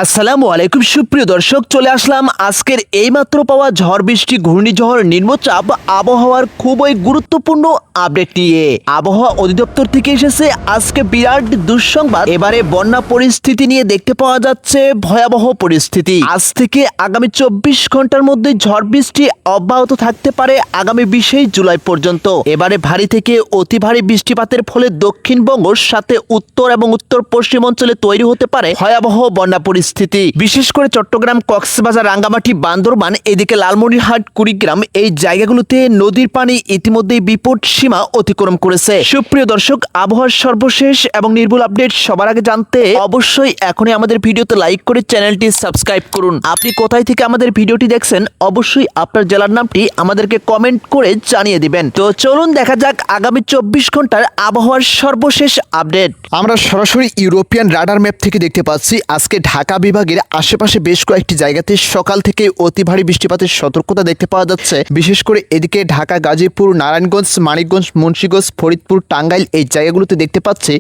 আসসালামু আলাইকুম সুপ্রিয় দর্শক, চলে আসলাম আজকের এইমাত্র পাওয়া ঝড় বৃষ্টি ঘূর্ণিঝড় নিম্নচাপ আবহাওয়ার খুবই গুরুত্বপূর্ণ আপডেট নিয়ে। আবহাওয়া অধিদপ্তর থেকে এসেছে আজকে বিরাট দুঃসংবাদ। এবারে বন্যা পরিস্থিতি নিয়ে দেখতে পাওয়া যাচ্ছে ভয়াবহ পরিস্থিতি। আজ থেকে আগামী 24 ঘন্টার মধ্যে ঝড় বৃষ্টি অব্যাহত থাকতে পারে আগামী 20 জুলাই পর্যন্ত। এবারে ভারী থেকে অতি ভারী বৃষ্টিপাতের ফলে দক্ষিণবঙ্গের সাথে উত্তর এবং উত্তর পশ্চিম অঞ্চলে তৈরি হতে পারে ভয়াবহ বন্যা পরিস্থিতি। বিশেষ করে চট্টগ্রাম, কক্সবাজার, রাঙ্গামাটি, বান্দরবান, এদিকে লালমনিরহাট, কুড়িগ্রাম এই জায়গাগুলোতে নদীর পানি ইতিমধ্যেই বিপদ সীমা অতিক্রম করেছে। সুপ্রিয় দর্শক, আবহাওয়ার সর্বশেষ এবং নির্ভুল আপডেট সবার আগে জানতে অবশ্যই এখনই আমাদের ভিডিওতে লাইক করে চ্যানেলটি সাবস্ক্রাইব করুন। আপনি কোথায় থেকে আমাদের ভিডিওটি দেখছেন অবশ্যই আপনার জেলার নামটি আমাদেরকে কমেন্ট করে জানিয়ে দিবেন। তো চলুন দেখা যাক আগামী 24 ঘন্টার আবহাওয়ার সর্বশেষ আপডেট। আমরা সরাসরি ইউরোপিয়ান রাডার ম্যাপ থেকে দেখতে পাচ্ছি আজকে ঢাকা বিভাগের আশেপাশে বেশ কয়েকটি জায়গাতে সকাল থেকে অতি ভারী বৃষ্টিপাতের সতর্কতা দেখতে পাওয়া যাচ্ছে। বিশেষ করে এদিকে ঢাকা, গাজীপুর, নারায়ণগঞ্জ, মানিকগঞ্জ, মুন্সিগঞ্জ, ফরিদপুর, টাঙ্গাইল এই জায়গাগুলোতে দেখতে পাচ্ছি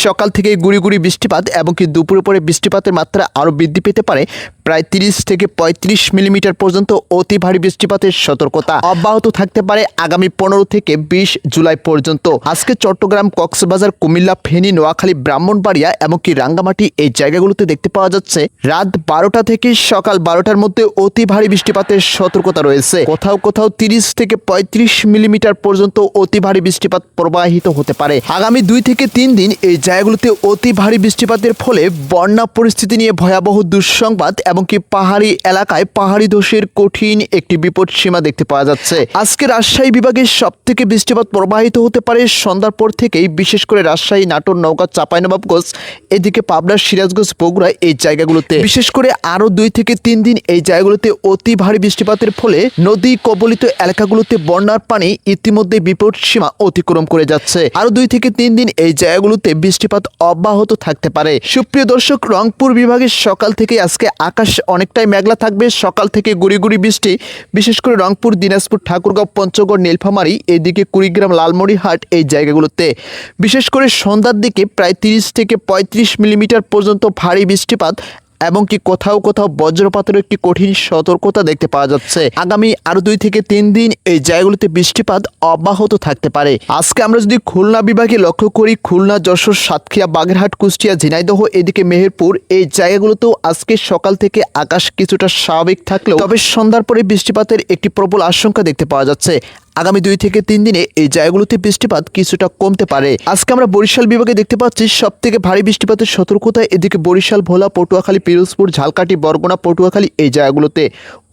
সকাল থেকে গুড়ি গুড়ি বৃষ্টিপাত এবং কি দুপুরের পরে বৃষ্টিপাতের মাত্রা আরও বৃদ্ধি পেতে পারে। প্রায় 30 থেকে 35 মিলিমিটার পর্যন্ত অতি ভারী বৃষ্টিপাতের সতর্কতা অব্যাহত থাকতে পারে আগামী 15 থেকে 20 জুলাই পর্যন্ত। আজকে চট্টগ্রাম, কক্সবাজার, কুমিল্লা, ফেনী, নোয়াখালী, ব্রাহ্মণবাড়িয়া এমনকি রাঙ্গামাটি এই জায়গাগুলোতে দেখতে পাওয়া যাচ্ছে রাত 12টা থেকে সকাল 12টার মধ্যে অতি ভারী বৃষ্টিপাতের সতর্কতা রয়েছে। কোথাও কোথাও 30 থেকে 35 মিলিমিটার পর্যন্ত অতি ভারী বৃষ্টিপাত প্রবাহিত হতে পারে। আগামী 2 থেকে 3 দিন এই জায়গাগুলোতে অতি ভারী বৃষ্টিপাতের ফলে বন্যা পরিস্থিতি নিয়ে ভয়াবহ দুঃসংবাদ এমনকি পাহাড়ি এলাকায় পাহাড়ি ধসের কঠিন একটি বিপদ সীমা দেখতে পাওয়া যাচ্ছে। আজকে রাজশাহী বিভাগের সব থেকে বৃষ্টিপাত প্রবাহিত হতে পারে সন্ধ্যার পর থেকেই। বিশেষ করে রাজশাহী, নাটোর, নওগাঁ, চাঁপাইনবাবগঞ্জ, এদিকে পাবনা, সিরাজগঞ্জ, বগুড়া এই জায়গাগুলোতে বিশেষ করে আরো 2 থেকে 3 দিন এই জায়গাগুলোতে অতি ভারী বৃষ্টিপাতের ফলে নদী কবলিত এলাকাগুলোতে বন্যার পানি ইতিমধ্যে বিপদ সীমা অতিক্রম করে যাচ্ছে। আরো 2 থেকে 3 দিন এই জায়গাগুলোতে বৃষ্টিপাত অব্যাহত থাকতে পারে। সুপ্রিয় দর্শক, রংপুর বিভাগের সকাল থেকে আজকে আকাশ অনেকটাই মেঘলা থাকবে। সকাল থেকে গুড়ি গুড়ি বৃষ্টি, বিশেষ করে রংপুর, দিনাজপুর, ঠাকুরগাঁও, পঞ্চগড়, নীলফামারী, এদিকে কুড়িগ্রাম, লালমনিরহাট এই জায়গাগুলোতে বিশেষ করে সন্ধ্যার দিকে প্রায় 30 থেকে 35 মিলিমিটার পর্যন্ত ভারী বৃষ্টিপাত এবং কি কোথাও কোথাও বজ্রপাতের একটি কঠিন সতর্কতা দেখতে পাওয়া যাচ্ছে। আগামী আরো 2 থেকে 3 দিন এই জায়গাগুলোতে বৃষ্টিপাত অব্যাহত থাকতে পারে। আজকে আমরা যদি খুলনা বিভাগে লক্ষ্য করি, খুলনা, যশোর, সাতক্ষীরা, বাগেরহাট, কুষ্টিয়া, ঝিনাইদহ, এদিকে মেহেরপুর এই জায়গাগুলোতেও আজকে সকাল থেকে আকাশ কিছুটা স্বাভাবিক থাকলেও তবে সন্ধ্যার পরে বৃষ্টিপাতের একটি প্রবল আশঙ্কা দেখতে পাওয়া যাচ্ছে। আগামী 2 থেকে 3 দিনে এই জায়গাগুলোতে বৃষ্টিপাত কিছুটা কমতে পারে। আজকে আমরা বরিশাল বিভাগে দেখতে পাচ্ছি সব থেকে ভারী বৃষ্টিপাতের সতর্কতা এদিকে বরিশাল, ভোলা, পটুয়াখালী, পিরোজপুর, ঝালকাঠি, বরগুনা, পটুয়াখালী এই জায়গাগুলোতে।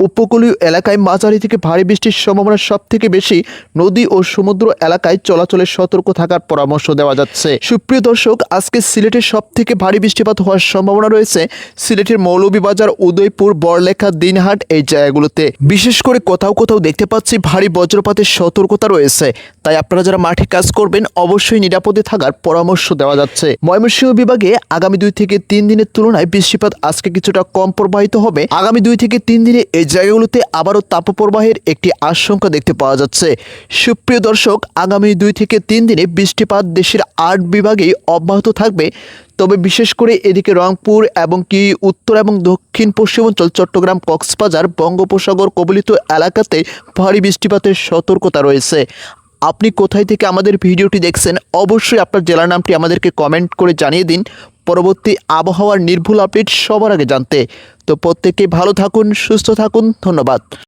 উপকূলীয় এলাকায় মাঝারি থেকে ভারী বৃষ্টির সম্ভাবনা সব থেকে বেশি। নদী ও সমুদ্র এলাকায় চলাচলে সতর্ক থাকার পরামর্শ দেওয়া যাচ্ছে। সুপ্রিয় দর্শক, আজকে সিলেটের সব থেকে ভারী বৃষ্টিপাত হওয়ার সম্ভাবনা রয়েছে সিলেটের মৌলভীবাজার, উদয়পুর, বড়লেখা, দিনহাট এই জায়গাগুলোতে। বিশেষ করে কোথাও কোথাও দেখতে পাচ্ছি ভারী বজ্রপাতের সতর্কতা রয়েছে। তাই আপনারা যারা মাঠে কাজ করবেন অবশ্যই নিরাপদে থাকার পরামর্শ দেওয়া যাচ্ছে। ময়মনসিংহ বিভাগে আগামী 2 থেকে 3 দিনের তুলনায় বৃষ্টিপাত আজকে কিছুটা কম প্রবাহিত হবে। আগামী 2 থেকে 3 দিনে এই জায়গাগুলোতে আবারও তাপপ্রবাহের একটি আশঙ্কা দেখতে পাওয়া যাচ্ছে। সুপ্রিয় দর্শক, আগামী 2 থেকে 3 দিনে বৃষ্টিপাত দেশের 8 বিভাগেই অব্যাহত থাকবে। তবে বিশেষ করে এদিকে রংপুর এবং কি উত্তর এবং দক্ষিণ পশ্চিমাঞ্চল, চট্টগ্রাম, কক্সবাজার, বঙ্গোপসাগর কবলিত এলাকাতে ভারী বৃষ্টিপাতের সতর্কতা রয়েছে। আপনি কোথায় থেকে আমাদের ভিডিওটি দেখছেন অবশ্যই আপনার জেলার নামটি আমাদেরকে কমেন্ট করে জানিয়ে দিন পরবর্তী আবহাওয়ার নির্ভুল আপডেট সবার আগে জানতে। তো প্রত্যেকে ভালো থাকুন, সুস্থ থাকুন, ধন্যবাদ।